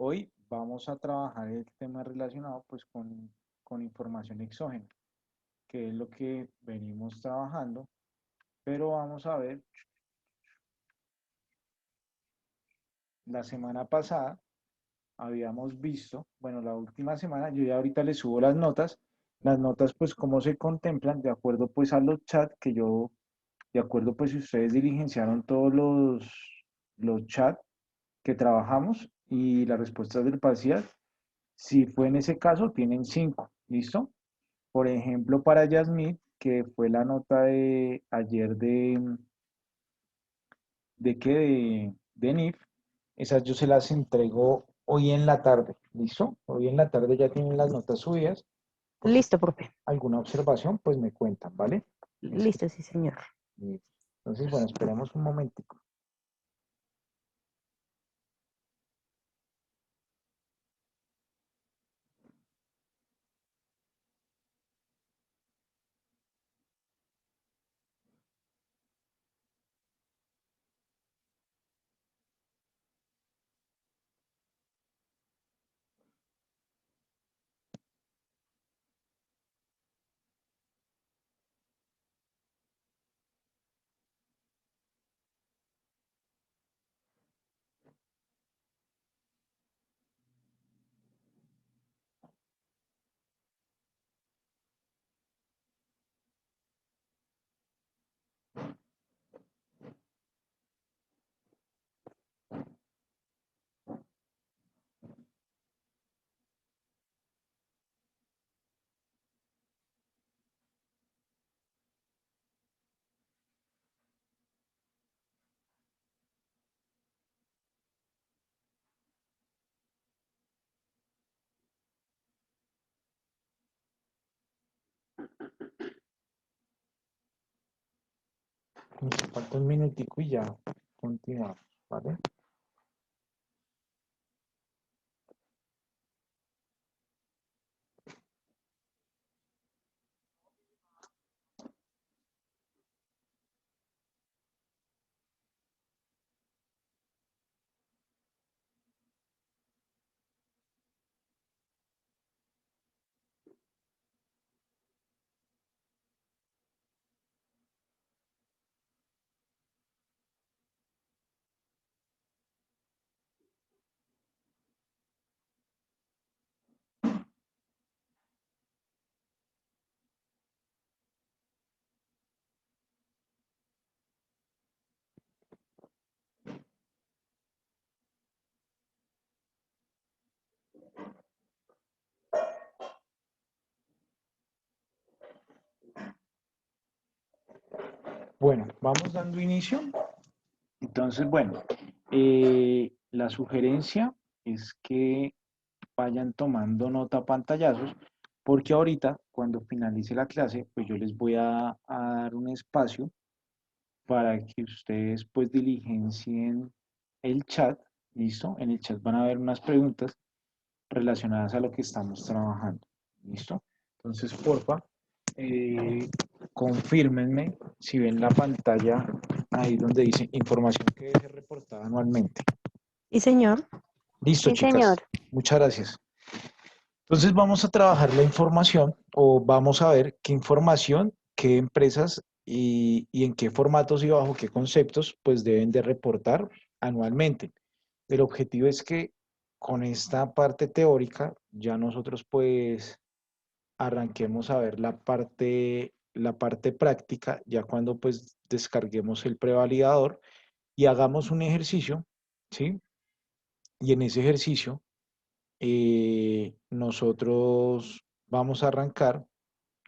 hoy vamos a trabajar el tema relacionado pues con información exógena, que es lo que venimos trabajando, pero vamos a ver, la semana pasada habíamos visto, bueno, la última semana, yo ya ahorita les subo las notas pues cómo se contemplan de acuerdo pues a los chats que yo, de acuerdo pues si ustedes diligenciaron todos los chats que trabajamos y las respuestas del parcial. Si fue en ese caso, tienen 5, ¿listo? Por ejemplo, para Yasmith, que fue la nota de ayer de que de NIF, esas yo se las entrego hoy en la tarde, ¿listo? Hoy en la tarde ya tienen las notas subidas. Por si Listo, profe. alguna observación, pues me cuentan, ¿vale? Listo, sí, señor. Listo. Entonces, bueno, esperemos un momentico. Listo, falta un minutico y ya continuamos, ¿vale? Bueno, vamos dando inicio. Entonces, bueno, la sugerencia es que vayan tomando nota a pantallazos, porque ahorita, cuando finalice la clase, pues yo les voy a dar un espacio para que ustedes pues diligencien el chat, ¿listo? En el chat van a haber unas preguntas relacionadas a lo que estamos trabajando, ¿listo? Entonces, porfa, eh, confírmenme si ven la pantalla ahí donde dice información que debe ser reportada anualmente. Sí, señor. Listo, Sí, chicas. señor. Muchas gracias. Entonces vamos a trabajar la información o vamos a ver qué información, qué empresas y en qué formatos y bajo qué conceptos pues deben de reportar anualmente. El objetivo es que con esta parte teórica ya nosotros pues arranquemos a ver la parte práctica ya cuando pues descarguemos el prevalidador y hagamos un ejercicio, ¿sí? Y en ese ejercicio nosotros vamos a arrancar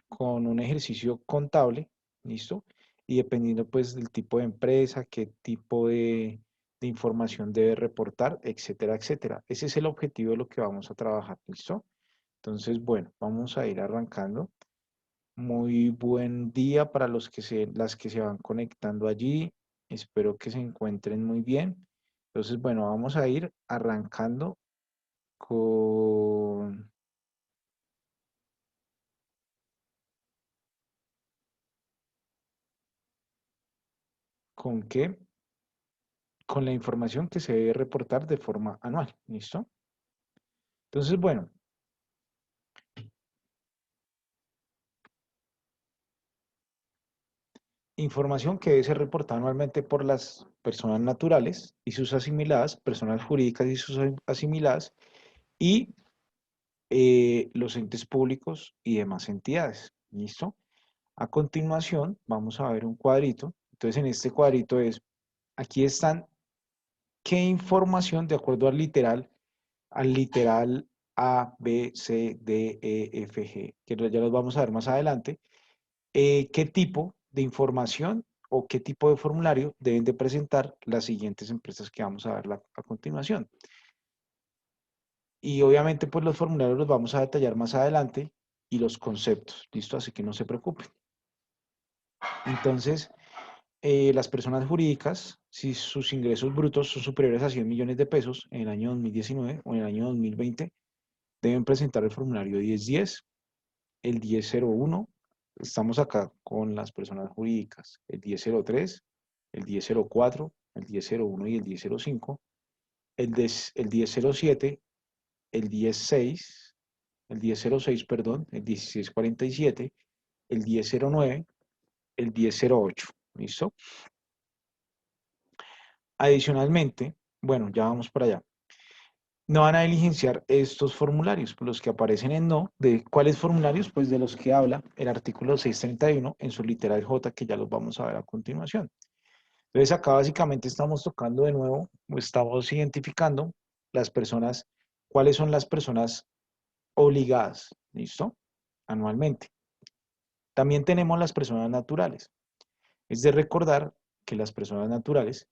con un ejercicio contable, ¿listo? Y dependiendo pues del tipo de empresa, qué tipo de información debe reportar, etcétera, etcétera. Ese es el objetivo de lo que vamos a trabajar, ¿listo? Entonces, bueno, vamos a ir arrancando. Muy buen día para las que se van conectando allí. Espero que se encuentren muy bien. Entonces, bueno, vamos a ir arrancando con, ¿con qué? Con la información que se debe reportar de forma anual, ¿listo? Entonces, bueno, información que debe ser reportada anualmente por las personas naturales y sus asimiladas, personas jurídicas y sus asimiladas, y los entes públicos y demás entidades. ¿Listo? A continuación, vamos a ver un cuadrito. Entonces, en este cuadrito aquí están qué información, de acuerdo al literal A, B, C, D, E, F, G, que ya los vamos a ver más adelante, qué tipo de información o qué tipo de formulario deben de presentar las siguientes empresas que vamos a ver a continuación. Y obviamente, pues los formularios los vamos a detallar más adelante y los conceptos, ¿listo? Así que no se preocupen. Entonces, las personas jurídicas, si sus ingresos brutos son superiores a 100 millones de pesos en el año 2019 o en el año 2020, deben presentar el formulario 1010, el 1001. Estamos acá con las personas jurídicas, el 1003, el 1004, el 1001 y el 1005, el 1007, el 16, el 1006, perdón, el 1647, el 1009, el 1008. ¿Listo? Adicionalmente, bueno, ya vamos para allá. No van a diligenciar estos formularios, pues los que aparecen en no. ¿De cuáles formularios? Pues de los que habla el artículo 631 en su literal J, que ya los vamos a ver a continuación. Entonces acá básicamente estamos tocando de nuevo, o estamos identificando las personas, cuáles son las personas obligadas, ¿listo? Anualmente. También tenemos las personas naturales. Es de recordar que las personas naturales,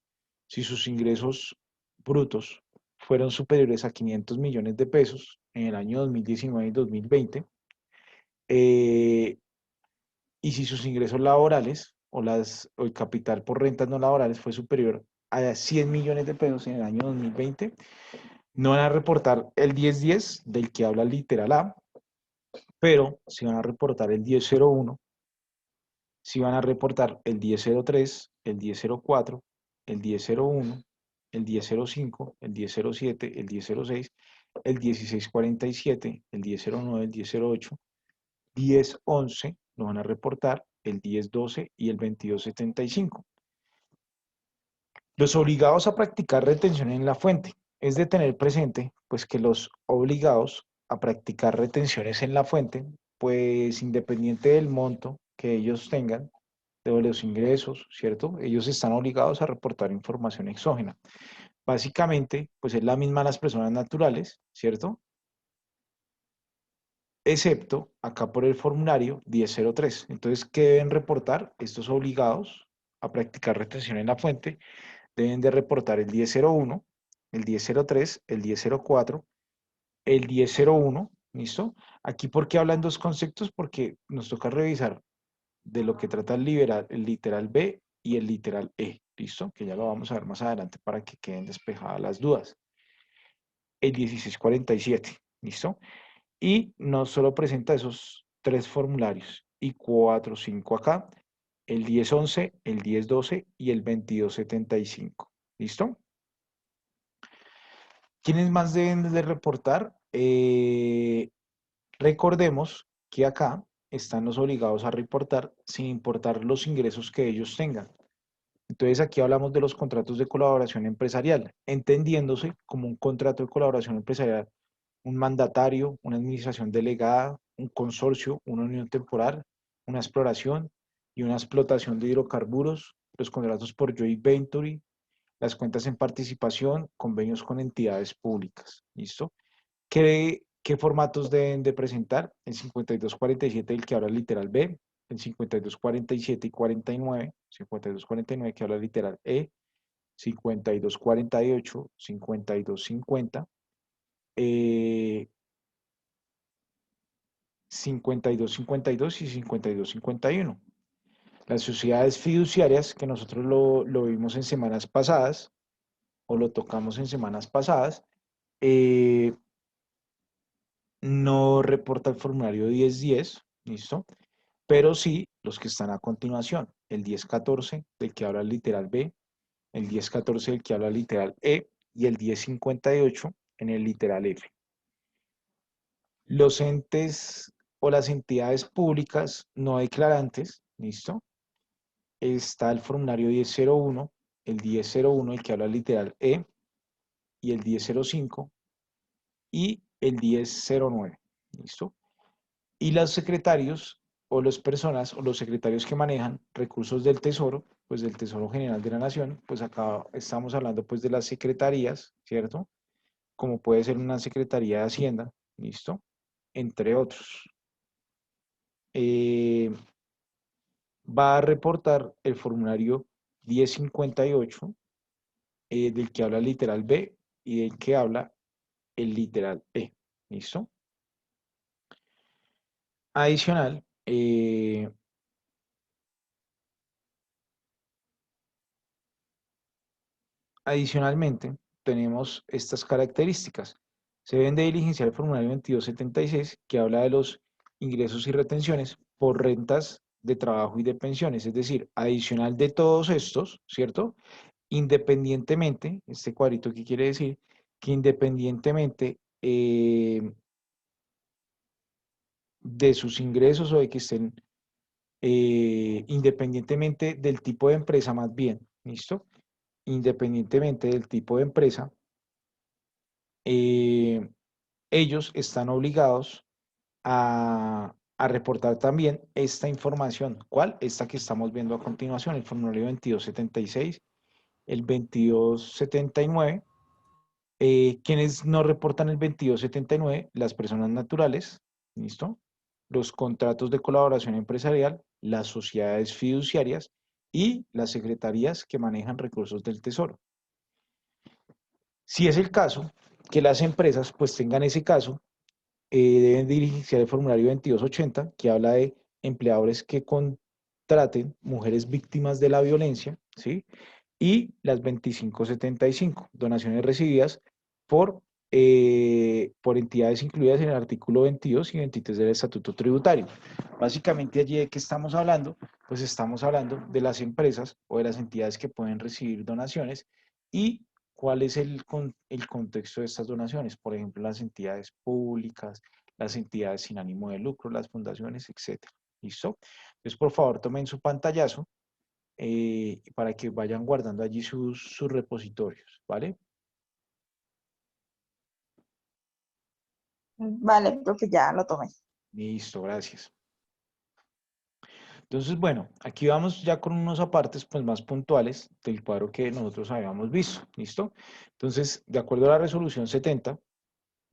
si sus ingresos brutos fueron superiores a 500 millones de pesos en el año 2019 y 2020, eh, y si sus ingresos laborales o el capital por rentas no laborales fue superior a 100 millones de pesos en el año 2020, no van a reportar el 1010 del que habla literal A, pero sí van a reportar el 1001, si van a reportar el 1003, el 1004, el 1001, el 1005, el 1007, el 1006, el 1647, el 1009, el 1008, 1011 lo van a reportar, el 1012 y el 2275. Los obligados a practicar retención en la fuente. Es de tener presente, pues, que los obligados a practicar retenciones en la fuente, pues, independiente del monto que ellos tengan, de los ingresos, ¿cierto? Ellos están obligados a reportar información exógena. Básicamente, pues es la misma a las personas naturales, ¿cierto? Excepto acá por el formulario 1003. Entonces, ¿qué deben reportar? Estos obligados a practicar retención en la fuente deben de reportar el 1001, el 1003, el 1004, el 1001, ¿listo? Aquí, ¿por qué hablan dos conceptos? Porque nos toca revisar de lo que trata el literal B y el literal E, ¿listo? Que ya lo vamos a ver más adelante para que queden despejadas las dudas. El 1647, ¿listo? Y no solo presenta esos tres formularios, y 4, 5 acá, el 1011, el 1012 y el 2275, ¿listo? ¿Quiénes más deben de reportar? Recordemos que acá están los obligados a reportar sin importar los ingresos que ellos tengan. Entonces aquí hablamos de los contratos de colaboración empresarial, entendiéndose como un contrato de colaboración empresarial, un mandatario, una administración delegada, un consorcio, una unión temporal, una exploración y una explotación de hidrocarburos, los contratos por joint venture, las cuentas en participación, convenios con entidades públicas. ¿Listo? ¿Qué formatos deben de presentar? El 5247, el que habla literal B, el 5247 y 49, 5249 que habla literal E, 5248, 5250, 5252 y 5251. Las sociedades fiduciarias, que nosotros lo vimos en semanas pasadas, o lo tocamos en semanas pasadas, eh, no reporta el formulario 1010, ¿listo? Pero sí los que están a continuación, el 1014 del que habla el literal B, el 1014 del que habla el literal E y el 1058 en el literal F. Los entes o las entidades públicas no declarantes, ¿listo? Está el formulario 1001, el 1001, el que habla literal E, y el 1005, y el 1009, ¿listo? Y los secretarios o las personas o los secretarios que manejan recursos del Tesoro, pues del Tesoro General de la Nación, pues acá estamos hablando pues de las secretarías, ¿cierto? Como puede ser una Secretaría de Hacienda, ¿listo? Entre otros. Eh, Va a reportar el formulario 1058, del que habla el literal B y del que habla el literal E. ¿Listo? Adicional, adicionalmente, tenemos estas características. Se deben de diligenciar el formulario 2276, que habla de los ingresos y retenciones por rentas de trabajo y de pensiones, es decir, adicional de todos estos, ¿cierto? Independientemente, este cuadrito que quiere decir que independientemente de sus ingresos o de que estén, independientemente del tipo de empresa más bien, ¿listo? Independientemente del tipo de empresa, eh, ellos están obligados a reportar también esta información. ¿Cuál? Esta que estamos viendo a continuación, el formulario 2276, el 2279. ¿Quiénes no reportan el 2279? Las personas naturales, ¿listo? Los contratos de colaboración empresarial, las sociedades fiduciarias y las secretarías que manejan recursos del Tesoro. Si es el caso, que las empresas pues tengan ese caso, deben dirigirse al formulario 2280, que habla de empleadores que contraten mujeres víctimas de la violencia, ¿sí? Y las 2575, donaciones recibidas por entidades incluidas en el artículo 22 y 23 del Estatuto Tributario. Básicamente allí de qué estamos hablando, pues estamos hablando de las empresas o de las entidades que pueden recibir donaciones y cuál es el contexto de estas donaciones, por ejemplo, las entidades públicas, las entidades sin ánimo de lucro, las fundaciones, etcétera. ¿Listo? Entonces, por favor, tomen su pantallazo para que vayan guardando allí sus repositorios, ¿vale? Vale, profe, ya lo tomé. Listo, gracias. Entonces, bueno, aquí vamos ya con unos apartes pues, más puntuales del cuadro que nosotros habíamos visto, ¿listo? Entonces, de acuerdo a la resolución 70,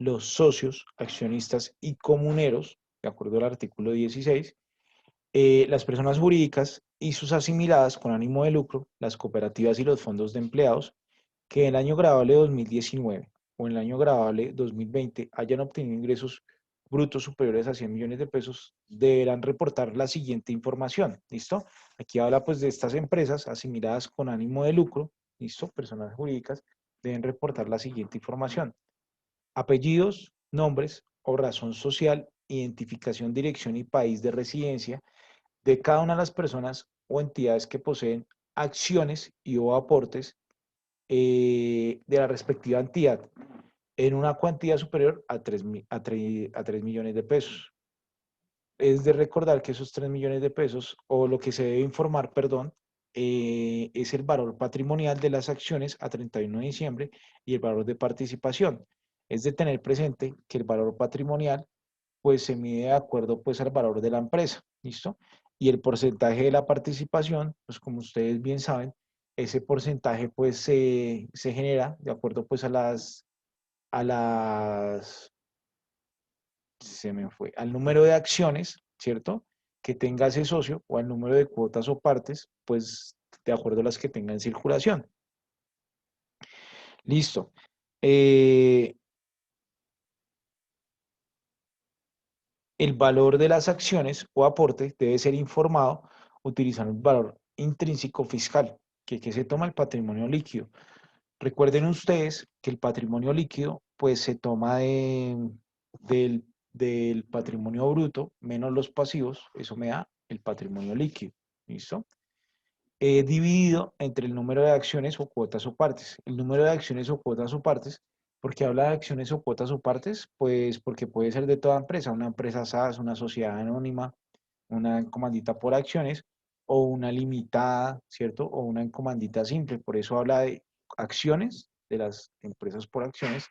los socios, accionistas y comuneros, de acuerdo al artículo 16, las personas jurídicas y sus asimiladas con ánimo de lucro, las cooperativas y los fondos de empleados, que en el año grabable 2019 o en el año grabable 2020 hayan obtenido ingresos brutos superiores a 100 millones de pesos, deberán reportar la siguiente información, ¿listo? Aquí habla pues de estas empresas asimiladas con ánimo de lucro, ¿listo? Personas jurídicas deben reportar la siguiente información: apellidos, nombres o razón social, identificación, dirección y país de residencia de cada una de las personas o entidades que poseen acciones y o aportes de la respectiva entidad en una cuantía superior a 3 millones de pesos. Es de recordar que esos 3 millones de pesos, o lo que se debe informar, perdón, es el valor patrimonial de las acciones a 31 de diciembre y el valor de participación. Es de tener presente que el valor patrimonial pues se mide de acuerdo pues al valor de la empresa, ¿listo? Y el porcentaje de la participación, pues como ustedes bien saben, ese porcentaje pues se genera de acuerdo pues a las, se me fue, al número de acciones, ¿cierto? Que tenga ese socio o al número de cuotas o partes, pues de acuerdo a las que tenga en circulación. Listo. Eh, el valor de las acciones o aporte debe ser informado utilizando el valor intrínseco fiscal, que se toma el patrimonio líquido. Recuerden ustedes que el patrimonio líquido pues se toma del patrimonio bruto menos los pasivos, eso me da el patrimonio líquido, ¿listo? Dividido entre el número de acciones o cuotas o partes. El número de acciones o cuotas o partes ¿Por qué habla de acciones o cuotas o partes? Pues porque puede ser de toda empresa, una empresa SaaS, una sociedad anónima, una encomandita por acciones o una limitada, ¿cierto? O una encomandita simple. Por eso habla de acciones de las empresas por acciones.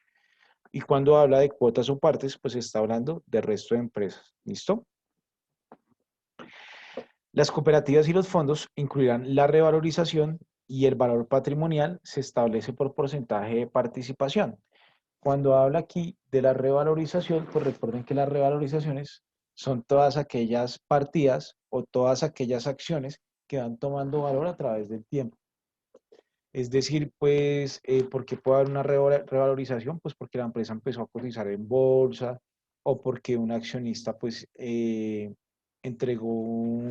Y cuando habla de cuotas o partes, pues está hablando del resto de empresas. ¿Listo? Las cooperativas y los fondos incluirán la revalorización y el valor patrimonial se establece por porcentaje de participación. Cuando habla aquí de la revalorización, pues recuerden que las revalorizaciones son todas aquellas partidas o todas aquellas acciones que van tomando valor a través del tiempo. Es decir, pues, ¿por qué puede haber una revalorización? Pues porque la empresa empezó a cotizar en bolsa o porque un accionista, pues, entregó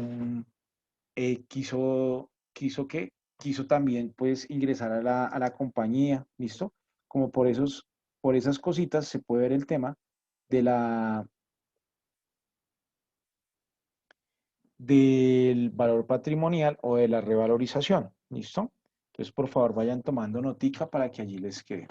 quiso también, pues, ingresar a la compañía, ¿listo? Como por esas cositas se puede ver el tema de del valor patrimonial o de la revalorización, ¿listo? Entonces, por favor, vayan tomando notica para que allí les quede.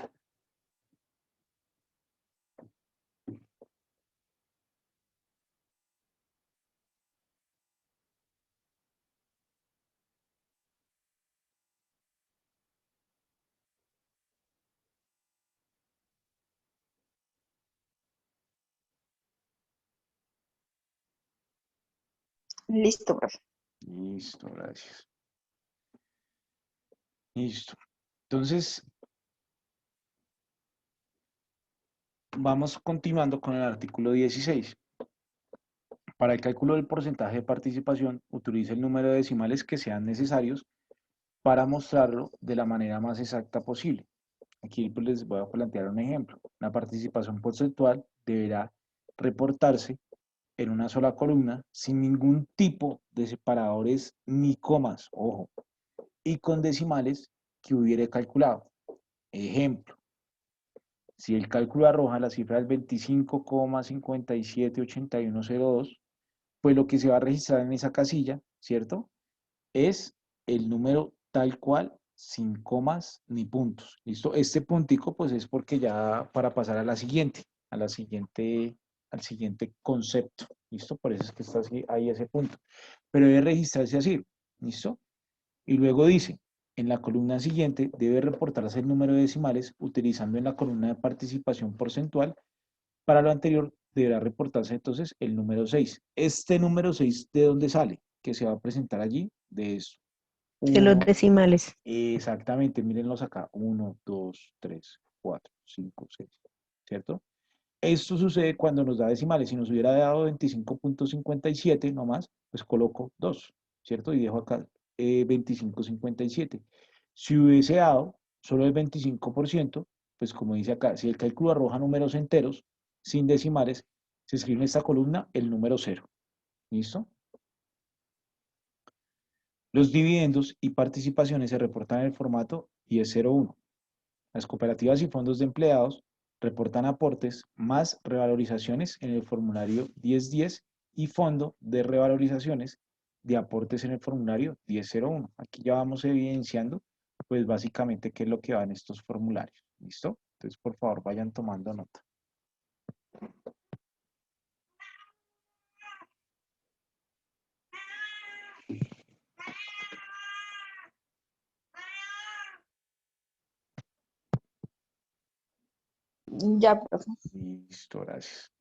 Listo, profe. Listo, gracias. Listo. Entonces, vamos continuando con el artículo 16. Para el cálculo del porcentaje de participación, utilice el número de decimales que sean necesarios para mostrarlo de la manera más exacta posible. Aquí pues, les voy a plantear un ejemplo. La participación porcentual deberá reportarse en una sola columna sin ningún tipo de separadores ni comas, ojo, y con decimales que hubiere calculado. Ejemplo, si el cálculo arroja la cifra del 25,578102, pues lo que se va a registrar en esa casilla, ¿cierto? Es el número tal cual, sin comas ni puntos. ¿Listo? Este puntico, pues es porque ya para pasar a la siguiente, al siguiente concepto. ¿Listo? Por eso es que está así, ahí ese punto. Pero debe registrarse así. ¿Listo? Y luego dice, en la columna siguiente debe reportarse el número de decimales utilizando en la columna de participación porcentual. Para lo anterior deberá reportarse entonces el número 6. Este número 6, ¿de dónde sale? Que se va a presentar allí de eso. De los 1, decimales. exactamente, mírenlos acá. 1, 2, 3, 4, 5, 6. ¿Cierto? Esto sucede cuando nos da decimales. Si nos hubiera dado 25,57 nomás, pues coloco 2, ¿cierto? Y dejo acá 25,57. Si hubiese dado solo el 25%, pues como dice acá, si el cálculo arroja números enteros, sin decimales, se escribe en esta columna el número 0. ¿Listo? Los dividendos y participaciones se reportan en el formato 1001. Las cooperativas y fondos de empleados reportan aportes más revalorizaciones en el formulario 1010 y fondo de revalorizaciones de aportes en el formulario 1001. Aquí ya vamos evidenciando, pues básicamente qué es lo que va en estos formularios. ¿Listo? Entonces, por favor, vayan tomando nota. Ya, profe. Listo, gracias.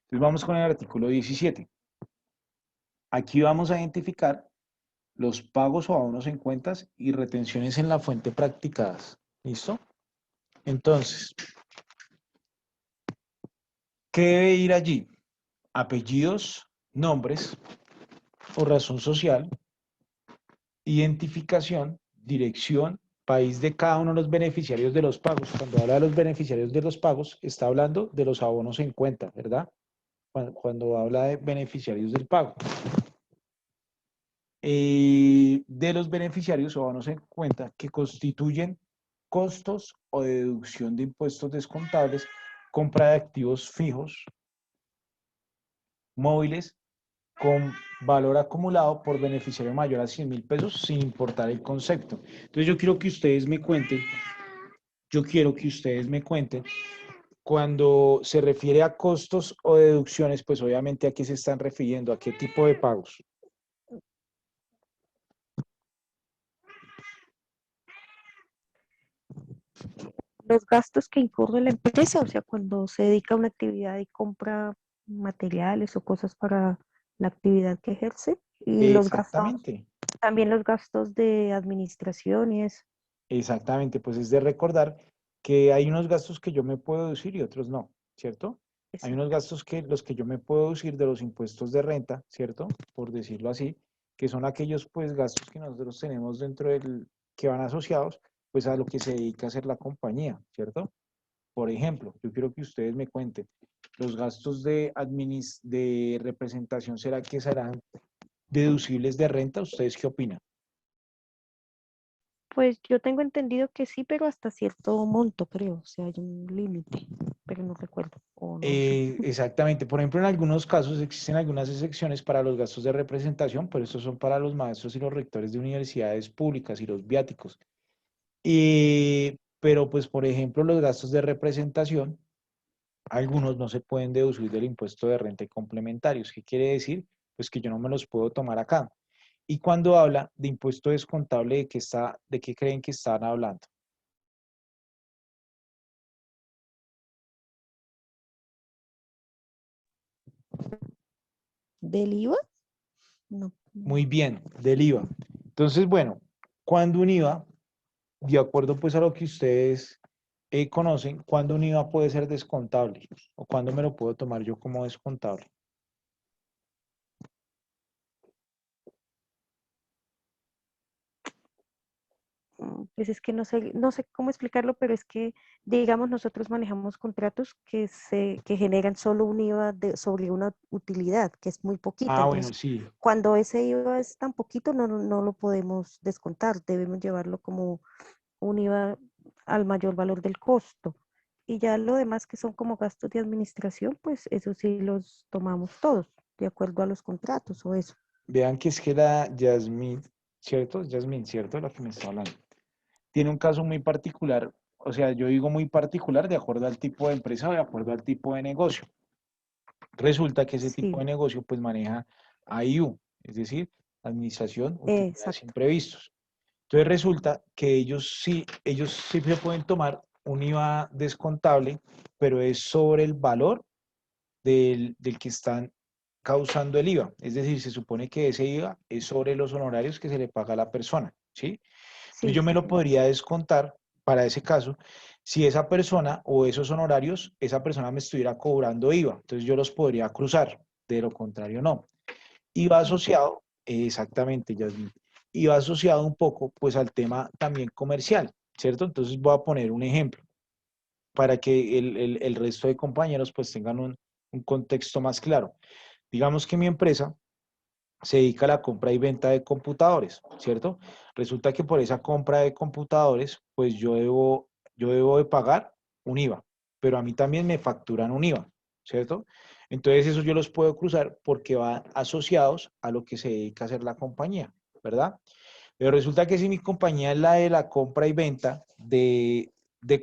Entonces, vamos con el artículo 17. Aquí vamos a identificar los pagos o abonos en cuentas y retenciones en la fuente practicadas. ¿Listo? Entonces, ¿qué debe ir allí? Apellidos, nombres o razón social, identificación, dirección, país de cada uno de los beneficiarios de los pagos. Cuando habla de los beneficiarios de los pagos, está hablando de los abonos en cuenta, ¿verdad? Cuando habla de beneficiarios del pago. De los beneficiarios o abonos en cuenta que constituyen costos o deducción de impuestos descontables, compra de activos fijos, móviles, con valor acumulado por beneficiario mayor a 100.000 pesos sin importar el concepto. Entonces yo quiero que ustedes me cuenten yo quiero que ustedes me cuenten, cuando se refiere a costos o deducciones, pues obviamente a qué se están refiriendo, a qué tipo de pagos. Los gastos que incurre la empresa, o sea, cuando se dedica a una actividad y compra materiales o cosas para la actividad que ejerce, y los gastos, Exactamente, también los gastos de administración y eso. exactamente, pues es de recordar que hay unos gastos que yo me puedo deducir y otros no, ¿cierto? Hay unos Exacto. gastos que los que yo me puedo deducir de los impuestos de renta, ¿cierto? Por decirlo así, que son aquellos pues gastos que nosotros tenemos dentro del, que van asociados pues a lo que se dedica a hacer la compañía, ¿cierto? Por ejemplo, yo quiero que ustedes me cuenten, los gastos de representación, ¿será que serán deducibles de renta? ¿Ustedes qué opinan? Pues yo tengo entendido que sí, pero hasta cierto monto, creo, o sea, hay un límite, pero no recuerdo, o no sé. Exactamente. Por ejemplo, en algunos casos existen algunas excepciones para los gastos de representación, pero estos son para los maestros y los rectores de universidades públicas y los viáticos. Pero, pues, por ejemplo, los gastos de representación, algunos no se pueden deducir del impuesto de renta y complementarios. ¿Qué quiere decir? Pues que yo no me los puedo tomar acá. Y cuando habla de impuesto descontable, de qué creen que están hablando? ¿Del IVA? No. Muy bien, del IVA. Entonces, bueno, cuando un IVA, de acuerdo pues a lo que ustedes conocen, cuando un IVA puede ser descontable o cuándo me lo puedo tomar yo como descontable. Pues es que no sé cómo explicarlo, pero es que, digamos, nosotros manejamos contratos que generan solo un IVA sobre una utilidad, que es muy poquita. Ah, bueno, Entonces, sí, cuando ese IVA es tan poquito, no lo podemos descontar. Debemos llevarlo como un IVA al mayor valor del costo. Y ya lo demás que son como gastos de administración, pues eso sí los tomamos todos, de acuerdo a los contratos o eso. vean que es que la Yasmín, ¿cierto? Yasmín, ¿cierto? La que me está hablando. Tiene un caso muy particular, o sea, yo digo muy particular de acuerdo al tipo de empresa o de acuerdo al tipo de negocio. Resulta que ese tipo Sí, de negocio pues maneja AIU, es decir, Administración, Utilidades exacto. Imprevistos. Entonces resulta que ellos sí se pueden tomar un IVA descontable, pero es sobre el valor del que están causando el IVA. Es decir, se supone que ese IVA es sobre los honorarios que se le paga a la persona, ¿sí? Entonces Sí, yo me sí, lo señor. podría descontar para ese caso si esa persona o esos honorarios, esa persona me estuviera cobrando IVA. Entonces yo los podría cruzar, de lo contrario no. Y va Ok. asociado, exactamente, Yasmin, y va asociado un poco pues al tema también comercial, ¿cierto? Entonces voy a poner un ejemplo para que el resto de compañeros pues tengan un contexto más claro. Digamos que mi empresa se dedica a la compra y venta de computadores, ¿cierto? Resulta que por esa compra de computadores, pues yo debo de pagar un IVA, pero a mí también me facturan un IVA, ¿cierto? Entonces eso yo los puedo cruzar porque van asociados a lo que se dedica a hacer la compañía, ¿verdad? Pero resulta que si mi compañía es la de la compra y venta de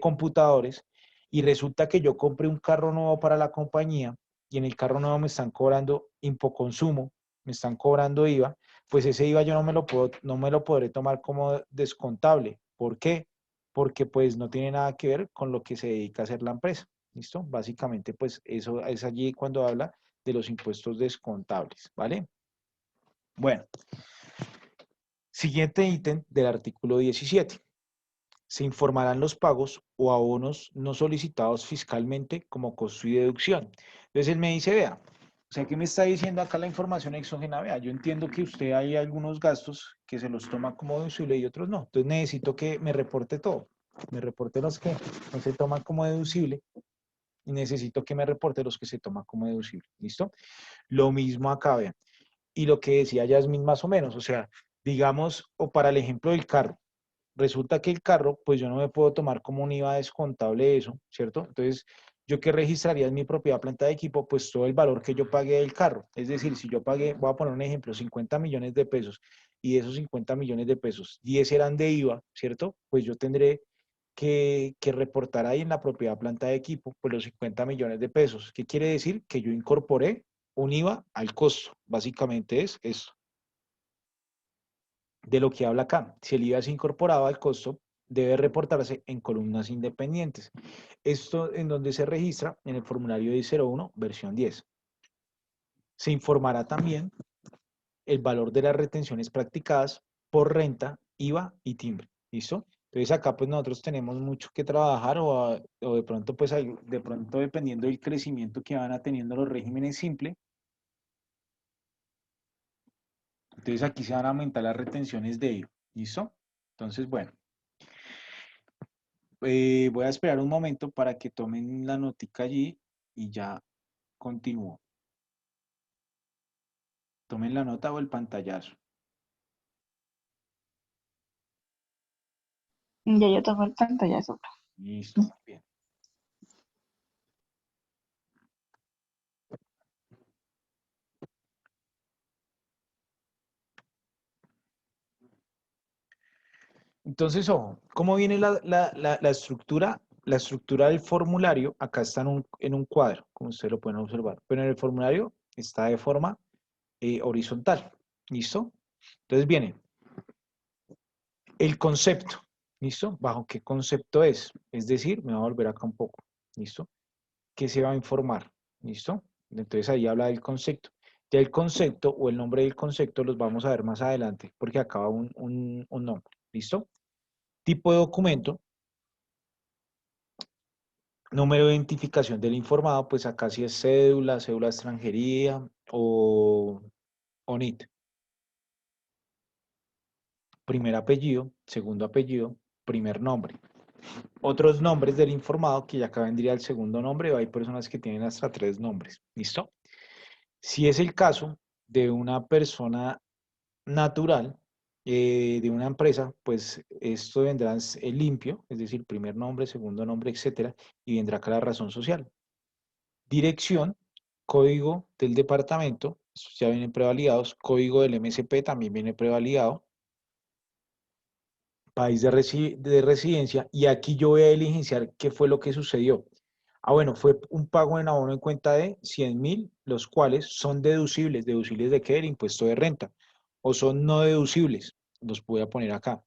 computadores y resulta que yo compré un carro nuevo para la compañía y en el carro nuevo me están cobrando impoconsumo, me están cobrando IVA, pues ese IVA yo no me lo podré tomar como descontable. ¿Por qué? Porque pues no tiene nada que ver con lo que se dedica a hacer la empresa. ¿Listo? Básicamente pues eso es allí cuando habla de los impuestos descontables, ¿vale? Bueno, siguiente ítem del artículo 17. Se informarán los pagos o abonos no solicitados fiscalmente como costo y deducción. Entonces él me dice, vea, o sea, ¿qué me está diciendo acá la información exógena? Vea, yo entiendo que usted hay algunos gastos que se los toma como deducible y otros no. Entonces necesito que me reporte todo. Me reporte los que no se toman como deducible y necesito que me reporte los que se toman como deducible. ¿Listo? Lo mismo acá, vean. Y lo que decía Yasmin más o menos, o sea, digamos, o para el ejemplo del carro, resulta que el carro, pues yo no me puedo tomar como un IVA descontable eso, ¿cierto? Entonces, yo que registraría en mi propiedad planta de equipo, pues todo el valor que yo pagué del carro. Es decir, si yo pagué, voy a poner un ejemplo, 50 millones de pesos y de esos 50 millones de pesos, 10 eran de IVA, ¿cierto? Pues yo tendré que reportar ahí en la propiedad planta de equipo, pues los 50 millones de pesos. ¿Qué quiere decir? Que yo incorporé un IVA al costo. Básicamente es eso. De lo que habla acá. Si el IVA es incorporado al costo, debe reportarse en columnas independientes. Esto en donde se registra en el formulario 1001, versión 10. Se informará también el valor de las retenciones practicadas por renta, IVA y timbre. ¿Listo? Entonces acá pues nosotros tenemos mucho que trabajar o de pronto pues de pronto dependiendo del crecimiento que van a teniendo los regímenes simples, entonces aquí se van a aumentar las retenciones de IVA. ¿Listo? Entonces bueno, voy a esperar un momento para que tomen la notica allí y ya continúo. Tomen la nota o el pantallazo. Ya yo tengo el pantallazo, profe. Listo, muy bien. Entonces, ojo, ¿cómo viene la estructura? La estructura del formulario, acá está en un cuadro, como ustedes lo pueden observar, pero en el formulario está de forma horizontal. ¿Listo? Entonces viene el concepto. ¿Listo? ¿Bajo qué concepto es? Es decir, me voy a volver acá un poco. ¿Listo? ¿Qué se va a informar? ¿Listo? Entonces ahí habla del concepto. Ya el concepto o el nombre del concepto los vamos a ver más adelante, porque acaba un nombre. ¿Listo? Tipo de documento, número de identificación del informado, pues acá sí es cédula, cédula de extranjería o NIT. Primer apellido, segundo apellido, primer nombre. Otros nombres del informado, que ya acá vendría el segundo nombre, o hay personas que tienen hasta 3 nombres. ¿Listo? Si es el caso de una persona natural, de una empresa, pues esto vendrá limpio, es decir, primer nombre, segundo nombre, etcétera, y vendrá acá la razón social. Dirección, código del departamento, estos ya vienen prevalidados, código del MSP también viene prevalidado, país de residencia, y aquí yo voy a diligenciar qué fue lo que sucedió. Ah, bueno, fue un pago en abono en cuenta de 100.000, los cuales son deducibles. ¿Deducibles de qué? Del impuesto de renta. O son no deducibles. Los voy a poner acá.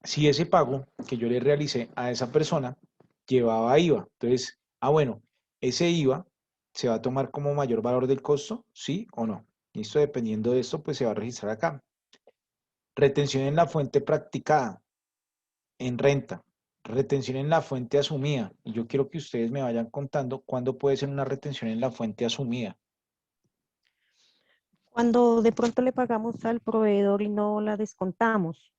Si ese pago que yo le realicé a esa persona llevaba IVA, entonces, bueno, ese IVA se va a tomar como mayor valor del costo, ¿sí o no? Listo, dependiendo de esto, pues se va a registrar acá. Retención en la fuente practicada, en renta. Retención en la fuente asumida. Y yo quiero que ustedes me vayan contando cuándo puede ser una retención en la fuente asumida. Cuando de pronto le pagamos al proveedor y no la descontamos,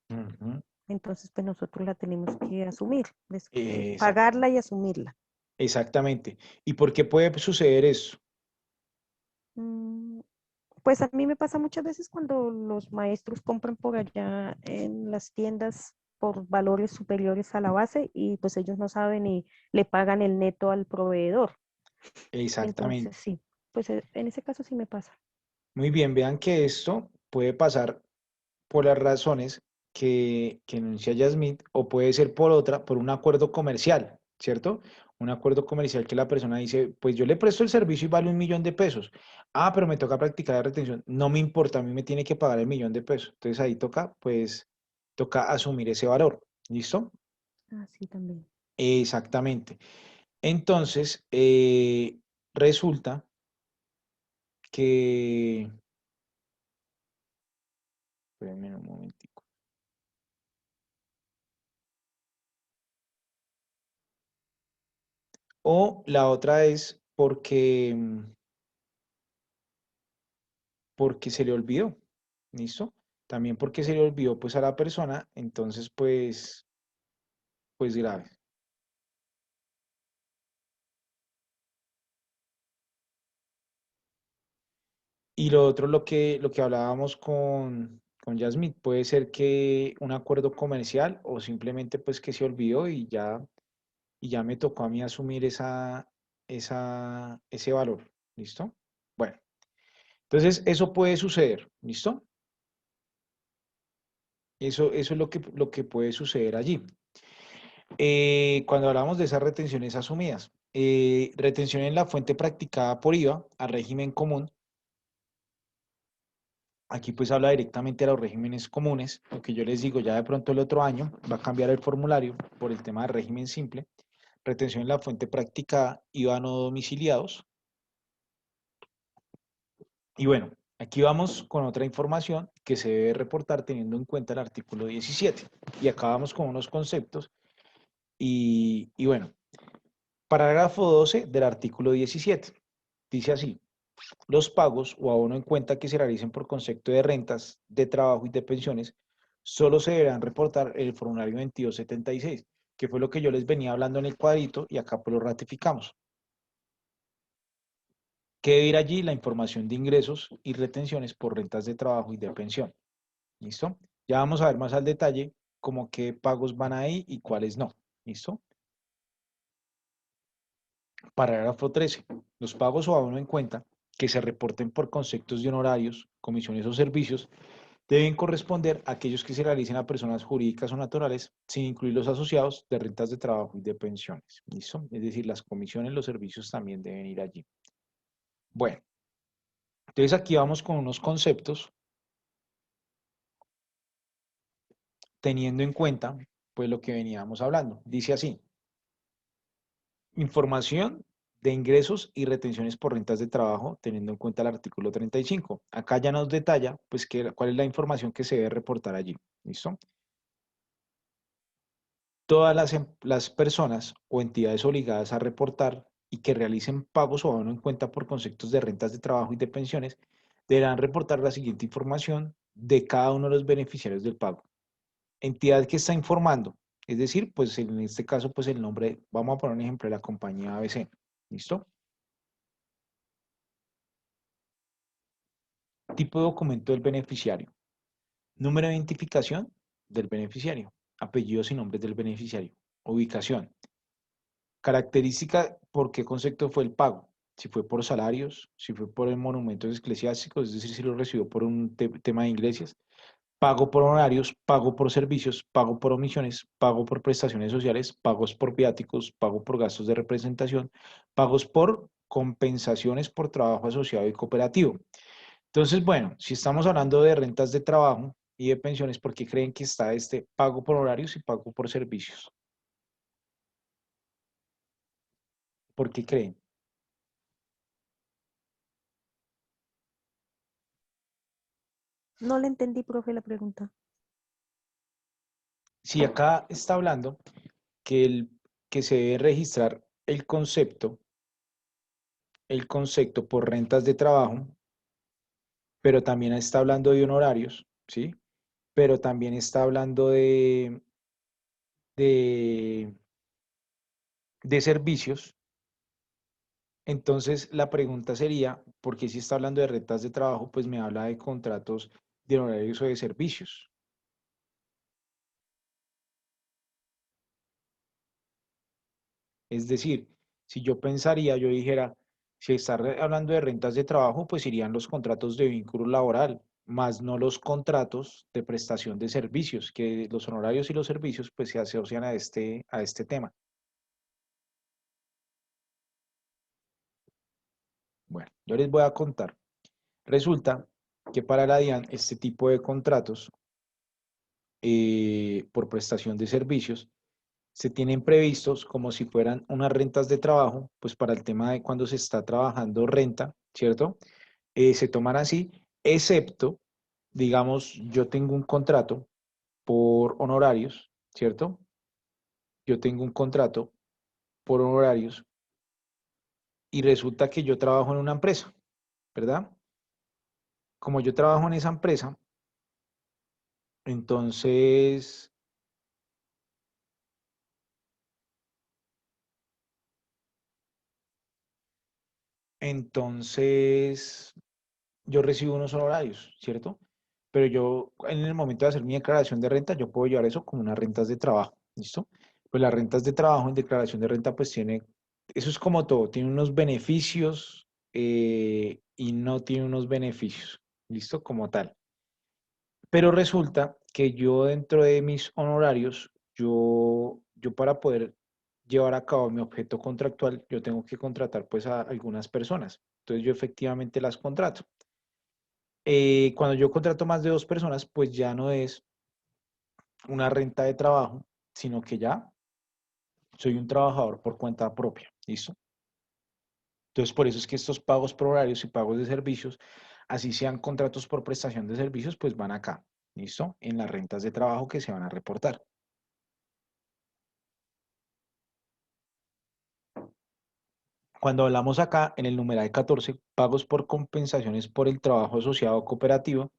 Ujú. entonces pues nosotros la tenemos que asumir, Exacto, pagarla y asumirla. exactamente. ¿Y por qué puede suceder eso? Mm, Pues a mí me pasa muchas veces cuando los maestros compran por allá en las tiendas por valores superiores a la base y pues ellos no saben y le pagan el neto al proveedor. Entonces Exactamente. sí, pues en ese caso sí me pasa. Muy bien, vean que esto puede pasar por las razones que enuncia Yasmith o puede ser por otra, por un acuerdo comercial, ¿cierto? Un acuerdo comercial que la persona dice, pues yo le presto el servicio y vale 1.000.000 de pesos. Ah, pero me toca practicar la retención. No me importa, a mí me tiene que pagar el 1.000.000 de pesos. Entonces ahí toca, pues, toca asumir ese valor. ¿Listo? Ah, sí, también. Exactamente. Entonces, resulta que... Espérenme un momentico. O la otra es porque se le olvidó, ¿listo? También porque se le olvidó pues a la persona, entonces pues grave. Y lo otro, lo que hablábamos con Yasmith, puede ser que un acuerdo comercial o simplemente pues que se olvidó y ya me tocó a mí asumir ese valor, ¿listo? Bueno, entonces eso puede suceder, ¿listo? Eso es lo que puede suceder allí. Cuando hablamos de esas retenciones asumidas, retención en la fuente practicada por IVA a régimen común. Aquí pues habla directamente de los regímenes comunes. Lo que yo les digo, ya de pronto el otro año va a cambiar el formulario por el tema de régimen simple. Retención en la fuente practicada, IVA no domiciliados. Y bueno, aquí vamos con otra información que se debe reportar teniendo en cuenta el artículo 17. Y acá vamos con unos conceptos. Y bueno, parágrafo 12 del artículo 17. Dice así: los pagos o abono en cuenta que se realicen por concepto de rentas, de trabajo y de pensiones solo se deberán reportar en el formulario 2276, que fue lo que yo les venía hablando en el cuadrito y acá pues lo ratificamos. Que debe ir allí la información de ingresos y retenciones por rentas de trabajo y de pensión. ¿Listo? Ya vamos a ver más al detalle como qué pagos van ahí y cuáles no. ¿Listo? Parágrafo 13. Los pagos o abono en cuenta que se reporten por conceptos de honorarios, comisiones o servicios deben corresponder a aquellos que se realicen a personas jurídicas o naturales, sin incluir los asociados de rentas de trabajo y de pensiones. ¿Listo? Es decir, las comisiones, los servicios también deben ir allí. Bueno, entonces aquí vamos con unos conceptos teniendo en cuenta pues lo que veníamos hablando. Dice así: información de ingresos y retenciones por rentas de trabajo, teniendo en cuenta el artículo 35. Acá ya nos detalla pues cuál es la información que se debe reportar allí. ¿Listo? Todas las personas o entidades obligadas a reportar y que realicen pagos o abono en cuenta por conceptos de rentas de trabajo y de pensiones deberán reportar la siguiente información de cada uno de los beneficiarios del pago. Entidad que está informando, es decir, pues en este caso, pues el nombre, vamos a poner un ejemplo de la compañía ABC. ¿Listo? Tipo de documento del beneficiario. Número de identificación del beneficiario. Apellidos y nombres del beneficiario. Ubicación. Característica, ¿por qué concepto fue el pago? Si fue por salarios, si fue por monumentos eclesiásticos, es decir, si lo recibió por un tema de iglesias, pago por honorarios, pago por servicios, pago por omisiones, pago por prestaciones sociales, pagos por viáticos, pago por gastos de representación, pagos por compensaciones por trabajo asociado y cooperativo. Entonces, bueno, si estamos hablando de rentas de trabajo y de pensiones, ¿por qué creen que está este pago por horarios y pago por servicios? ¿Por qué creen? No le entendí, profe, la pregunta. Si acá está hablando que se debe registrar el concepto por rentas de trabajo, pero también está hablando de honorarios, ¿sí? Pero también está hablando de, de servicios. Entonces, la pregunta sería, ¿por qué si está hablando de rentas de trabajo, pues me habla de contratos de honorarios o de servicios? Es decir, si yo pensaría, yo dijera, si está hablando de rentas de trabajo, pues irían los contratos de vínculo laboral, más no los contratos de prestación de servicios, que los honorarios y los servicios pues se asocian a este tema. Bueno, yo les voy a contar. Resulta que para la DIAN este tipo de contratos por prestación de servicios se tienen previstos como si fueran unas rentas de trabajo, pues para el tema de cuando se está trabajando renta, ¿cierto? Se toman así, excepto, digamos, yo tengo un contrato por honorarios, ¿cierto? Yo tengo un contrato por honorarios y resulta que yo trabajo en una empresa, ¿verdad? Como yo trabajo en esa empresa, entonces, entonces yo recibo unos honorarios, ¿cierto? Pero yo en el momento de hacer mi declaración de renta, yo puedo llevar eso como unas rentas de trabajo, ¿listo? Pues las rentas de trabajo en declaración de renta, pues tiene, eso es como todo, tiene unos beneficios y no tiene unos beneficios, ¿listo? Como tal. Pero resulta que yo dentro de mis honorarios, yo para poder llevar a cabo mi objeto contractual, yo tengo que contratar pues a algunas personas. Entonces yo efectivamente las contrato. Cuando yo contrato más de 2 personas, pues ya no es una renta de trabajo, sino que ya soy un trabajador por cuenta propia. ¿Listo? Entonces por eso es que estos pagos por horarios y pagos de servicios, así sean contratos por prestación de servicios, pues van acá. ¿Listo? En las rentas de trabajo que se van a reportar. Cuando hablamos acá en el numeral 14, pagos por compensaciones por el trabajo asociado cooperativo,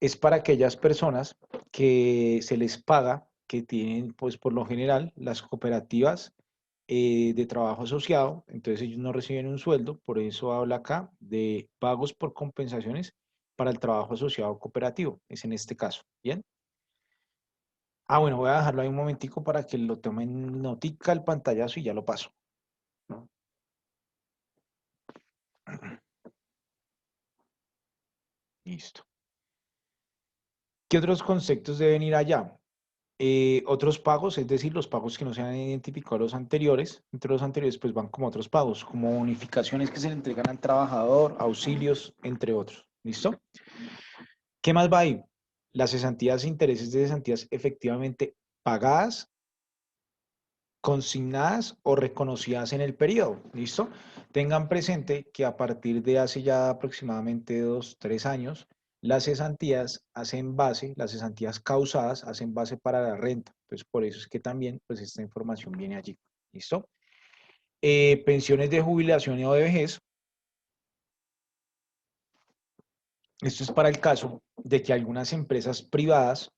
es para aquellas personas que se les paga, que tienen, pues por lo general, las cooperativas de trabajo asociado, entonces ellos no reciben un sueldo, por eso habla acá de pagos por compensaciones para el trabajo asociado cooperativo, es en este caso, ¿bien? Bueno, voy a dejarlo ahí un momentico para que lo tomen notica el pantallazo y ya lo paso. Listo. ¿Qué otros conceptos deben ir allá? Otros pagos, es decir, los pagos que no se han identificado los anteriores, entre los anteriores pues van como otros pagos, como bonificaciones que se le entregan al trabajador, auxilios, entre otros. ¿Listo? ¿Qué más va ahí? Las cesantías e intereses de cesantías efectivamente pagadas, consignadas o reconocidas en el periodo. ¿Listo? Tengan presente que a partir de hace ya aproximadamente 2, 3 años, las cesantías hacen base, las cesantías causadas hacen base para la renta. Entonces, por eso es que también pues esta información viene allí. ¿Listo? Pensiones de jubilación y o de vejez. Esto es para el caso de que algunas empresas privadas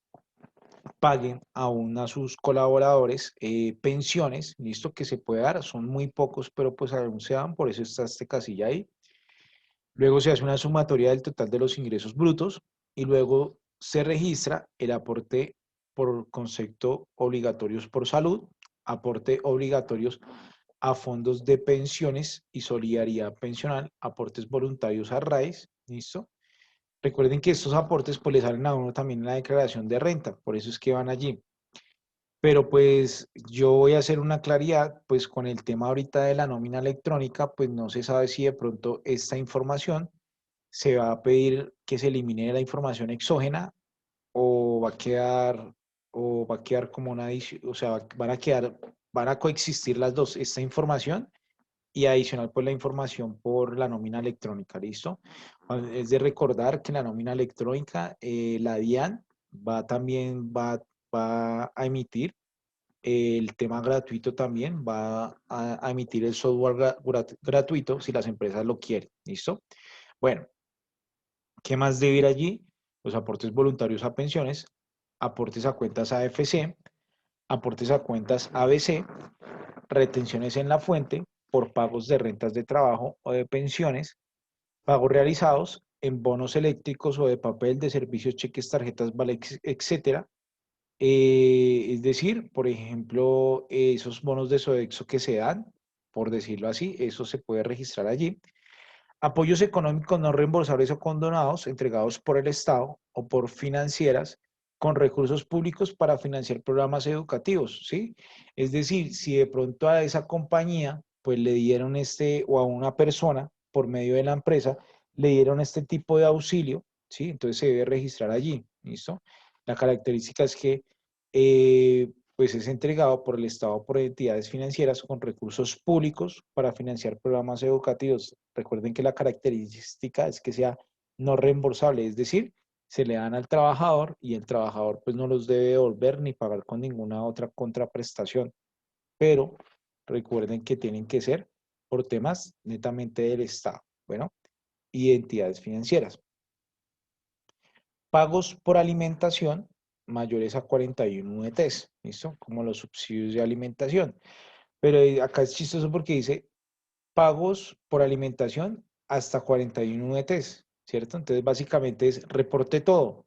paguen aún a sus colaboradores pensiones, listo, que se puede dar, son muy pocos, pero pues aún se dan, por eso está este casilla ahí. Luego se hace una sumatoria del total de los ingresos brutos y luego se registra el aporte por concepto obligatorios por salud, aporte obligatorios a fondos de pensiones y solidaridad pensional, aportes voluntarios a RAIS, ¿listo? Recuerden que estos aportes pues les salen a uno también en la declaración de renta, por eso es que van allí. Pero pues yo voy a hacer una claridad, pues con el tema ahorita de la nómina electrónica, pues no se sabe si de pronto esta información se va a pedir que se elimine la información exógena o va a quedar, o va a quedar como una adición, o sea, van a coexistir las dos, esta información y adicional pues la información por la nómina electrónica, ¿listo? Es de recordar que la nómina electrónica, la DIAN va a emitir el tema gratuito también, va a emitir el software gratuito si las empresas lo quieren, ¿listo? Bueno, ¿qué más debe ir allí? Los aportes voluntarios a pensiones, aportes a cuentas AFC, aportes a cuentas ABC, retenciones en la fuente por pagos de rentas de trabajo o de pensiones, pagos realizados en bonos eléctricos o de papel de servicios, cheques, tarjetas, vale, etcétera. Es decir, por ejemplo, esos bonos de Sodexo que se dan, por decirlo así, eso se puede registrar allí. Apoyos económicos no reembolsables o condonados entregados por el Estado o por financieras con recursos públicos para financiar programas educativos, ¿sí? Es decir, si de pronto a esa compañía, pues le dieron o a una persona, por medio de la empresa, le dieron este tipo de auxilio, ¿sí? Entonces se debe registrar allí, ¿listo? La característica es que pues es entregado por el Estado o por entidades financieras con recursos públicos para financiar programas educativos. Recuerden que la característica es que sea no reembolsable, es decir, se le dan al trabajador y el trabajador pues no los debe devolver ni pagar con ninguna otra contraprestación. Pero recuerden que tienen que ser por temas netamente del Estado, bueno, y entidades financieras. Pagos por alimentación mayores a 41 UETs, ¿listo? Como los subsidios de alimentación. Pero acá es chistoso porque dice pagos por alimentación hasta 41 UETs, ¿cierto? Entonces básicamente es reporte todo.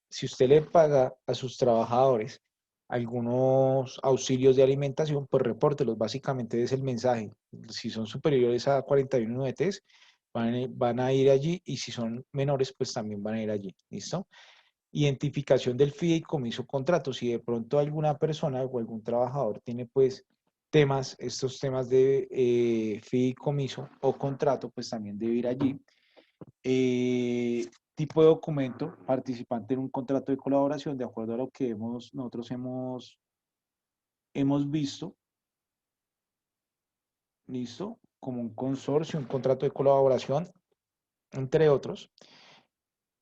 Si usted le paga a sus trabajadores algunos auxilios de alimentación, pues repórtelos. Básicamente es el mensaje. Si son superiores a 41 UETs, van a ir allí y si son menores, pues también van a ir allí. ¿Listo? Identificación del fideicomiso contrato. Si de pronto alguna persona o algún trabajador tiene pues estos temas de fideicomiso o contrato, pues también debe ir allí. Tipo de documento, participante en un contrato de colaboración, de acuerdo a lo que nosotros hemos visto, listo, como un consorcio, un contrato de colaboración, entre otros,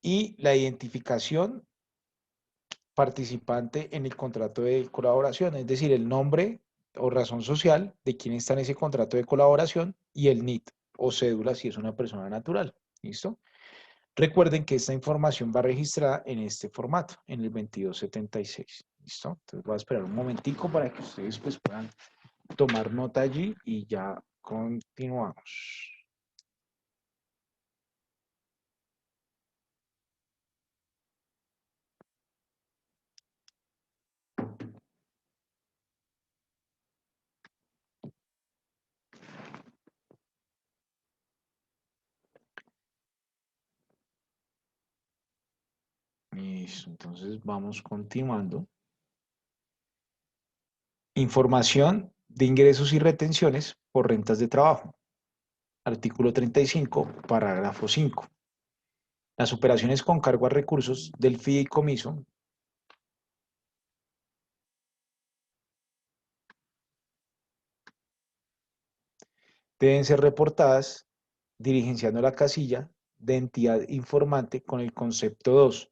y la identificación participante en el contrato de colaboración, es decir, el nombre o razón social de quién está en ese contrato de colaboración y el NIT o cédula si es una persona natural, ¿listo? Recuerden que esta información va registrada en este formato, en el 2276, ¿listo? Entonces voy a esperar un momentico para que ustedes pues puedan tomar nota allí y ya continuamos. Listo, entonces vamos continuando. Información de ingresos y retenciones por rentas de trabajo. Artículo 35, parágrafo 5. Las operaciones con cargo a recursos del fideicomiso deben ser reportadas dirigenciando la casilla de entidad informante con el concepto 2,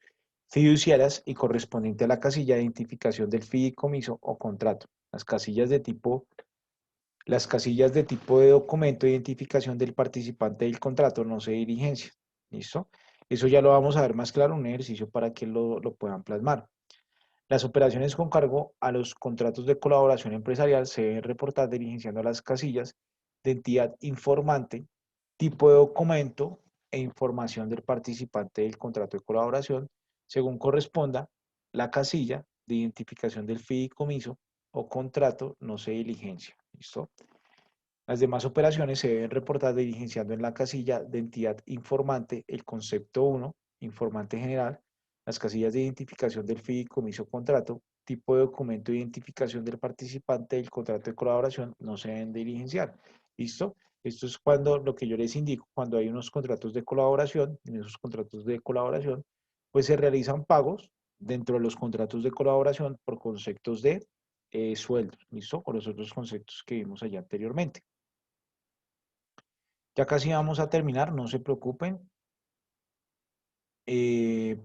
fiduciarias y correspondiente a la casilla de identificación del fideicomiso o contrato. Las casillas de tipo de documento de identificación del participante del contrato no se diligencian. ¿Listo? Eso ya lo vamos a ver más claro en un ejercicio para que lo puedan plasmar. Las operaciones con cargo a los contratos de colaboración empresarial se deben reportar diligenciando las casillas de entidad informante, tipo de documento e información del participante del contrato de colaboración, según corresponda. La casilla de identificación del fideicomiso o contrato no se diligencia. ¿Listo? Las demás operaciones se deben reportar diligenciando en la casilla de entidad informante el concepto 1, informante general, las casillas de identificación del fideicomiso o contrato, tipo de documento de identificación del participante del contrato de colaboración no se deben diligenciar. ¿Listo? Esto es cuando lo que yo les indico, cuando hay unos contratos de colaboración, en esos contratos de colaboración, pues se realizan pagos dentro de los contratos de colaboración por conceptos de sueldos, ¿listo? O los otros conceptos que vimos allá anteriormente. Ya casi vamos a terminar, no se preocupen,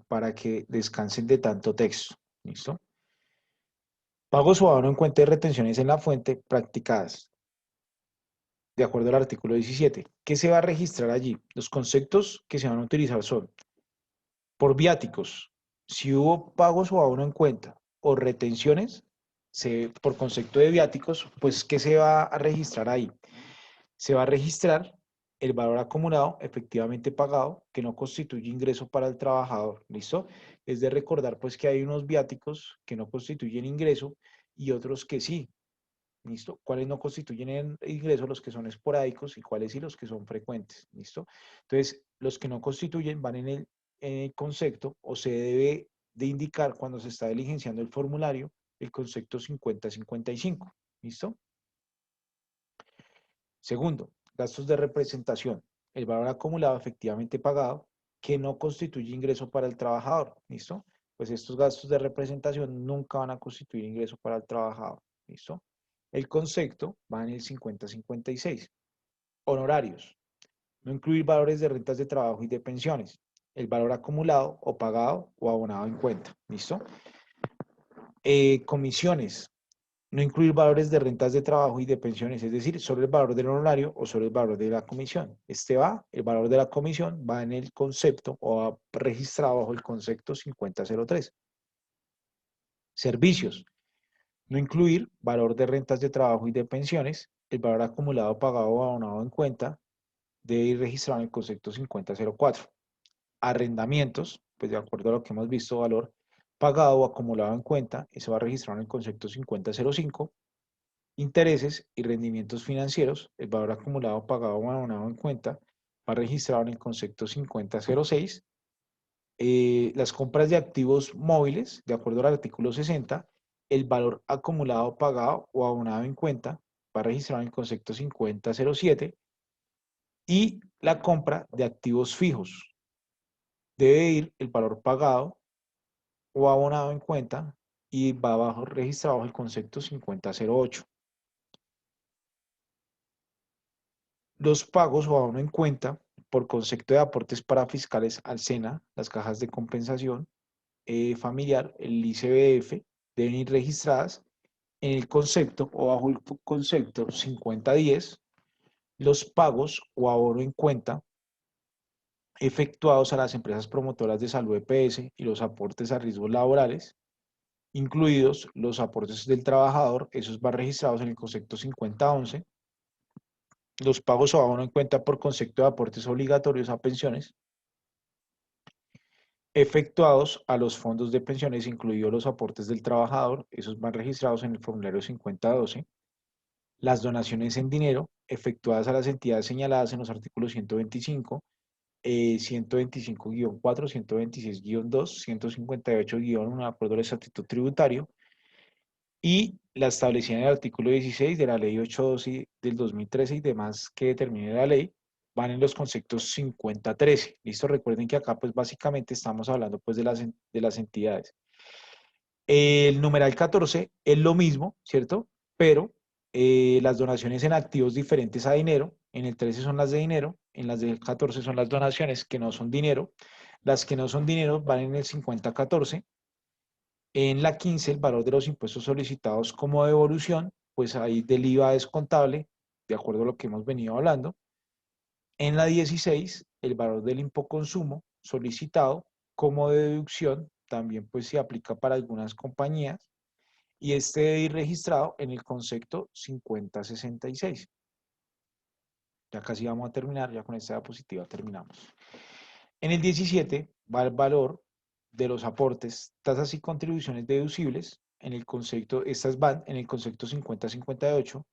para que descansen de tanto texto. ¿Listo? Pago su abono en cuenta de retenciones en la fuente practicadas, de acuerdo al artículo 17. ¿Qué se va a registrar allí? Los conceptos que se van a utilizar son, por viáticos, si hubo pagos o abono en cuenta o retenciones, por concepto de viáticos, pues ¿qué se va a registrar ahí? Se va a registrar el valor acumulado efectivamente pagado que no constituye ingreso para el trabajador, ¿listo? Es de recordar pues que hay unos viáticos que no constituyen ingreso y otros que sí, ¿listo? ¿Cuáles no constituyen ingreso? Los que son esporádicos y cuáles sí los que son frecuentes, ¿listo? Entonces, los que no constituyen van en el concepto o se debe de indicar cuando se está diligenciando el formulario el concepto 50-55, ¿listo? Segundo, gastos de representación. El valor acumulado efectivamente pagado que no constituye ingreso para el trabajador. ¿Listo? Pues estos gastos de representación nunca van a constituir ingreso para el trabajador. ¿Listo? El concepto va en el 50-56. Honorarios. No incluir valores de rentas de trabajo y de pensiones. El valor acumulado o pagado o abonado en cuenta. ¿Listo? Comisiones. No incluir valores de rentas de trabajo y de pensiones, es decir, solo el valor del honorario o solo el valor de la comisión. El valor de la comisión va en el concepto o va registrado bajo el concepto 5003. Servicios. No incluir valor de rentas de trabajo y de pensiones, el valor acumulado pagado o abonado en cuenta debe ir registrado en el concepto 5004. Arrendamientos, pues de acuerdo a lo que hemos visto, valor pagado o acumulado en cuenta, eso va registrado en el concepto 5005. Intereses y rendimientos financieros, el valor acumulado pagado o abonado en cuenta, va registrado en el concepto 5006. las compras de activos móviles, de acuerdo al artículo 60, el valor acumulado pagado o abonado en cuenta va registrado en el concepto 5007 y la compra de activos fijos. Debe ir el valor pagado o abonado en cuenta y va registrado bajo el concepto 5008. Los pagos o abono en cuenta por concepto de aportes para fiscales al SENA, las cajas de compensación familiar, el ICBF, deben ir registradas en el concepto o bajo el concepto 5010. Los pagos o abono en cuenta efectuados a las empresas promotoras de salud EPS y los aportes a riesgos laborales, incluidos los aportes del trabajador, esos van registrados en el concepto 5011. Los pagos o abono en cuenta por concepto de aportes obligatorios a pensiones efectuados a los fondos de pensiones, incluidos los aportes del trabajador, esos van registrados en el formulario 5012. Las donaciones en dinero efectuadas a las entidades señaladas en los artículos 125, 125-4, 126-2, 158-1, de acuerdo al estatuto tributario, y la establecida en el artículo 16 de la ley 812 del 2013 y demás que determine la ley, van en los conceptos 5013. ¿Listo? Recuerden que acá pues básicamente estamos hablando pues de las entidades. El numeral 14 es lo mismo, ¿cierto? Pero las donaciones en activos diferentes a dinero, en el 13 son las de dinero, en las del 14 son las donaciones que no son dinero, las que no son dinero van en el 5014. En la 15, el valor de los impuestos solicitados como devolución, pues ahí del IVA descontable, de acuerdo a lo que hemos venido hablando. En la 16, el valor del impoconsumo solicitado como deducción, también pues se aplica para algunas compañías, y este debe ir registrado en el concepto 5066. Ya casi vamos a terminar, ya con esta diapositiva terminamos. En el 17 va el valor de los aportes, tasas y contribuciones deducibles. En el concepto, estas van en el concepto 5058.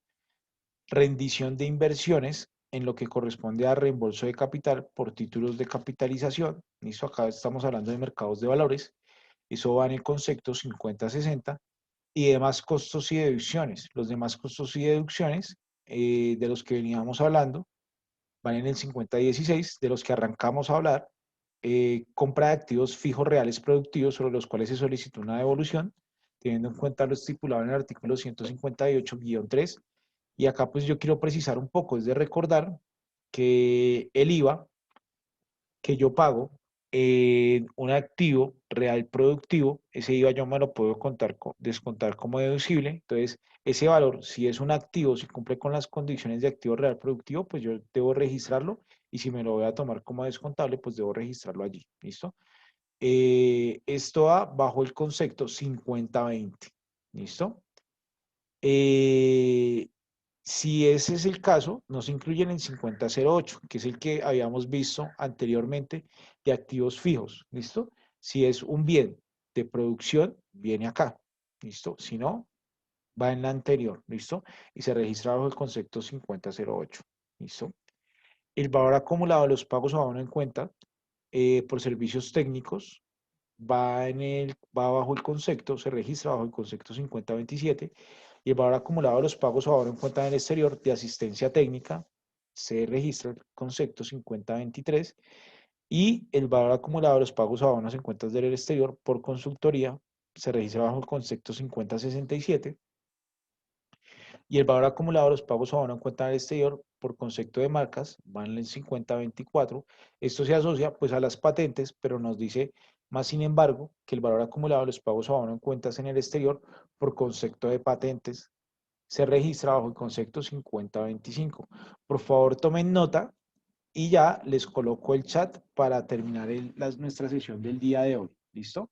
Rendición de inversiones en lo que corresponde a reembolso de capital por títulos de capitalización. Listo, acá estamos hablando de mercados de valores. Eso va en el concepto 5060. Y demás costos y deducciones. Los demás costos y deducciones de los que veníamos hablando van en el 5016, de los que arrancamos a hablar. Compra de activos fijos reales productivos sobre los cuales se solicitó una devolución, teniendo en cuenta lo estipulado en el artículo 158-3. Y acá pues yo quiero precisar un poco, es de recordar que el IVA que yo pago en un activo real productivo, ese IVA yo me lo puedo descontar como deducible. Entonces, ese valor, si es un activo, si cumple con las condiciones de activo real productivo, pues yo debo registrarlo, y si me lo voy a tomar como descontable, pues debo registrarlo allí. ¿Listo? Esto va bajo el concepto 50-20. ¿Listo? Si ese es el caso, no se incluye en el 5008, que es el que habíamos visto anteriormente de activos fijos. ¿Listo? Si es un bien de producción, viene acá. ¿Listo? Si no, va en la anterior. ¿Listo? Y se registra bajo el concepto 5008. ¿Listo? El valor acumulado de los pagos a abono en cuenta por servicios técnicos va bajo el concepto, se registra bajo el concepto 5027, y el valor acumulado de los pagos o ahora en cuenta en el exterior de asistencia técnica se registra el concepto 5023, y el valor acumulado de los pagos o abonos en cuentas del exterior por consultoría se registra bajo el concepto 5067, y el valor acumulado de los pagos o abonos en cuenta del exterior por concepto de marcas van en el 5024. Esto se asocia pues a las patentes, pero nos dice más sin embargo que el valor acumulado de los pagos o abonos en cuentas en el exterior por concepto de patentes se registra bajo el concepto 5025. Por favor tomen nota y ya les coloco el chat para terminar nuestra sesión del día de hoy. ¿Listo?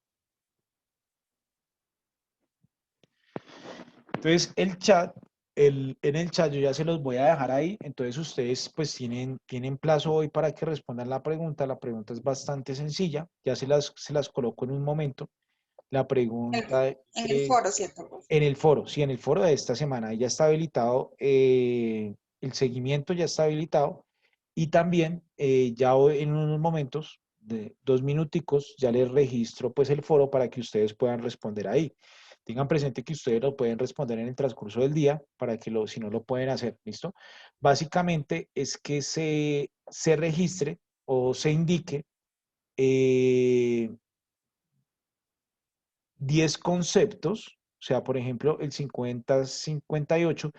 Entonces el chat, en el chat yo ya se los voy a dejar ahí. Entonces ustedes pues tienen plazo hoy para que respondan la pregunta. La pregunta es bastante sencilla. Ya se las coloco en un momento. La pregunta En el foro, ¿cierto? en el foro, sí, en el foro de esta semana ya está habilitado, el seguimiento ya está habilitado, y también ya hoy, en unos momentos de 2 minuticos, ya les registro pues el foro para que ustedes puedan responder ahí. Tengan presente que ustedes lo pueden responder en el transcurso del día para que si no lo pueden hacer, ¿listo? Básicamente es que se registre o se indique 10 conceptos, o sea, por ejemplo, el 50-58,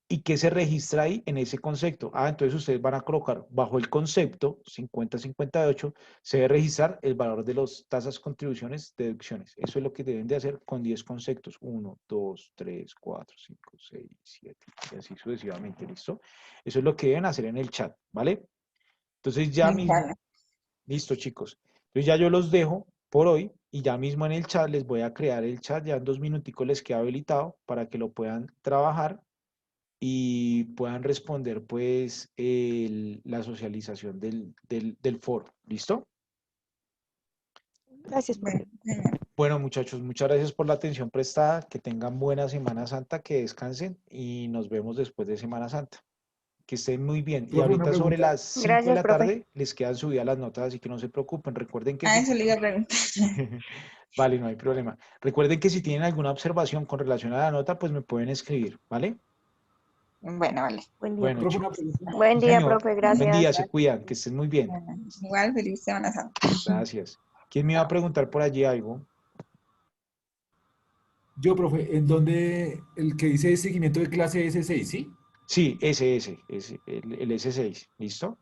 y qué se registra ahí en ese concepto. Entonces ustedes van a colocar bajo el concepto 50-58, se debe registrar el valor de las tasas, contribuciones, deducciones. Eso es lo que deben de hacer con 10 conceptos. 1, 2, 3, 4, 5, 6, 7, y así sucesivamente, ¿listo? Eso es lo que deben hacer en el chat, ¿vale? Entonces ya mismo, Vale. listo, chicos. Entonces ya yo los dejo por hoy y ya mismo en el chat les voy a crear el chat, ya en 2 minuticos les queda habilitado para que lo puedan trabajar y puedan responder pues la socialización del foro. ¿Listo? Gracias, Bueno, profe. Bueno, muchachos, muchas gracias por la atención prestada, que tengan buena Semana Santa, que descansen y nos vemos después de Semana Santa. Que estén muy bien. Y Profe, una ahorita sobre pregunta. las 5 de Gracias, la profe. tarde les quedan subidas las notas, así que no se preocupen. Recuerden que eso le iba a preguntar. Vale, no hay problema. Recuerden que si tienen alguna observación con relación a la nota, pues me pueden escribir, ¿vale? Bueno, vale. Buen día, Bueno, profe. Profe, una chicos. pregunta. Buen Sí, día, señor. profe. Buen día, Gracias. se cuidan, que estén muy bien. Bueno, igual, feliz Semana Santa. Gracias. ¿Quién me iba a preguntar por allí algo? Yo, profe, ¿en dónde el que dice seguimiento de clase S6, sí? Sí, el S6. ¿Listo?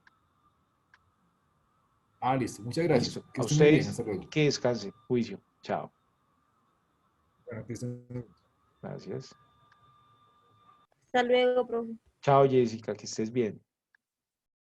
Listo. Muchas gracias. Listo. Que A esté muy bien. ustedes, Hasta luego. que descansen. Juicio. Chao. Bueno, que esté muy bien. Gracias. Hasta luego, profe. Chao, Jessica, que estés bien.